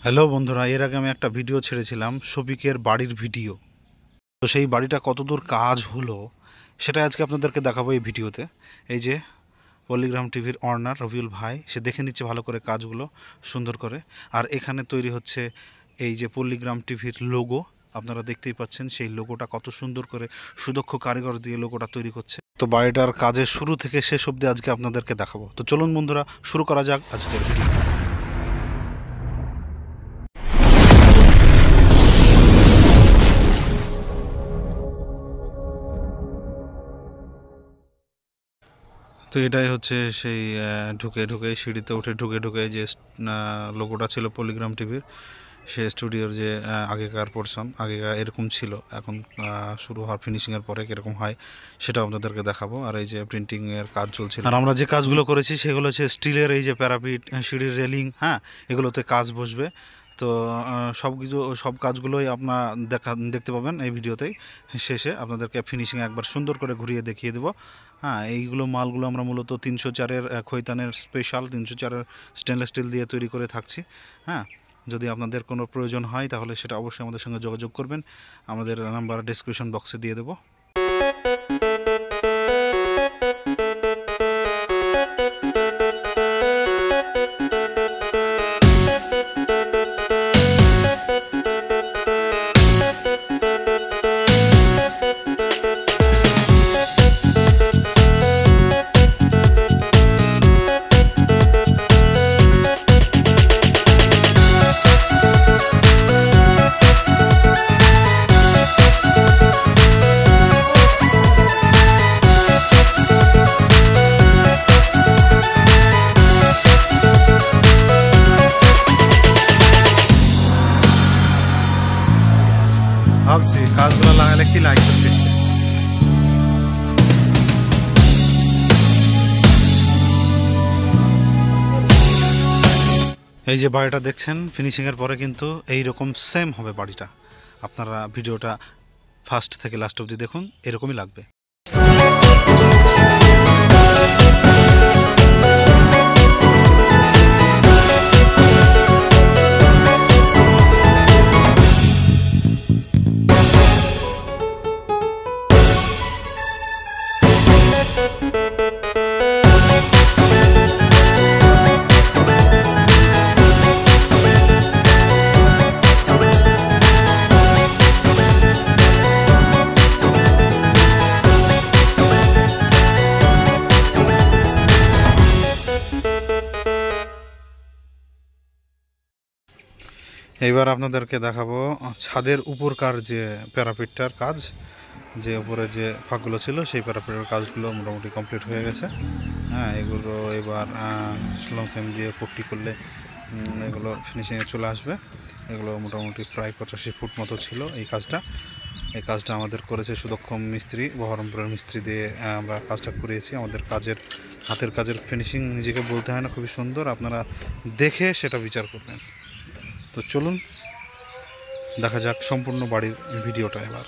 Hello বন্ধুরা, এর আগে আমি একটা ভিডিও ছেড়েছিলাম শফিকের বাড়ির ভিডিও। তো সেই বাড়িটা কতদূর কাজ হলো সেটা আজকে আপনাদেরকে দেখাবো এই ভিডিওতে। এই যে পল্লিগ্রাম টিভির অনার রবিউল ভাই, সে দেখে নিচ্ছে ভালো করে কাজগুলো সুন্দর করে। আর এখানে তৈরি হচ্ছে এই যে পল্লিগ্রাম টিভির লোগো, আপনারা দেখতেই পাচ্ছেন সেই লোগোটা কত সুন্দর করে সুদক্ষ কারিগর দিয়ে লোগোটা তৈরি করছে। তো বাড়িটার কাজের শুরু থেকে শেষ অবধি আজকে আপনাদেরকে দেখাবো। তো চলুন বন্ধুরা, শুরু করা যাক আজকের ভিডিও। তো এটাই হচ্ছে সেই ঢুকে ঢুকে সিঁড়িতে উঠে ঢুকে ঢুকে যে লোগোটা ছিল পল্লিগ্রাম টিভির, সে স্টুডিওর যে আগেকার পোর্শন, আগেকার এরকম ছিল, এখন শুরু হওয়ার ফিনিশিংয়ের পরে কীরকম হয় সেটা আপনাদেরকে দেখাবো। আর এই যে প্রিন্টিংয়ের কাজ চলছিল, আর আমরা যে কাজগুলো করেছি সেগুলো হচ্ছে স্টিলের এই যে প্যারাপিট, সিঁড়ির রেলিং, হ্যাঁ, এগুলোতে কাজ বসবে। তো সব কাজগুলোই আপনারা দেখতে পাবেন এই ভিডিওতেই। শেষে আপনাদেরকে ফিনিশিং একবার সুন্দর করে ঘুরিয়ে দেখিয়ে দেবো। হ্যাঁ, এইগুলো মালগুলো আমরা মূলত 304-এর খৈতানের স্পেশাল 304-এর স্টেনলেস স্টিল দিয়ে তৈরি করে থাকছি। হ্যাঁ, যদি আপনাদের কোনো প্রয়োজন হয় তাহলে সেটা অবশ্যই আমাদের সঙ্গে যোগাযোগ করবেন। আমাদের নাম্বার ডেসক্রিপশন বক্সে দিয়ে দেবো। ভাবছি কাজগুলো লাগালে কি লাগবে। এই যে বাড়িটা দেখছেন, ফিনিশিংয়ের পরে কিন্তু এই রকম সেম হবে বাড়িটা। আপনারা ভিডিওটা ফার্স্ট থেকে লাস্ট অবধি দেখুন, এরকমই লাগবে। এইবার আপনাদেরকে দেখাবো ছাদের উপরকার যে প্যারাপিটটার কাজ, যে উপরে যে ফাঁকগুলো ছিল সেই প্যারাপিটের কাজগুলো মোটামুটি কমপ্লিট হয়ে গেছে। হ্যাঁ, এগুলো এবার স্লো ফ্লেম দিয়ে পট্টি করলে এগুলো ফিনিশিংয়ে চলে আসবে। এগুলো মোটামুটি প্রায় 85 ফুট মতো ছিল এই কাজটা। এই কাজটা আমাদের করেছে সুদক্ষ মিস্ত্রি, বহরমপুরের মিস্ত্রি দিয়ে আমরা কাজটা করিয়েছি। আমাদের হাতের কাজের ফিনিশিং নিজেকে বলতে হয় না, খুবই সুন্দর, আপনারা দেখে সেটা বিচার করবেন। তো চলুন দেখা যাক সম্পূর্ণ বাড়ির ভিডিওটা এবার।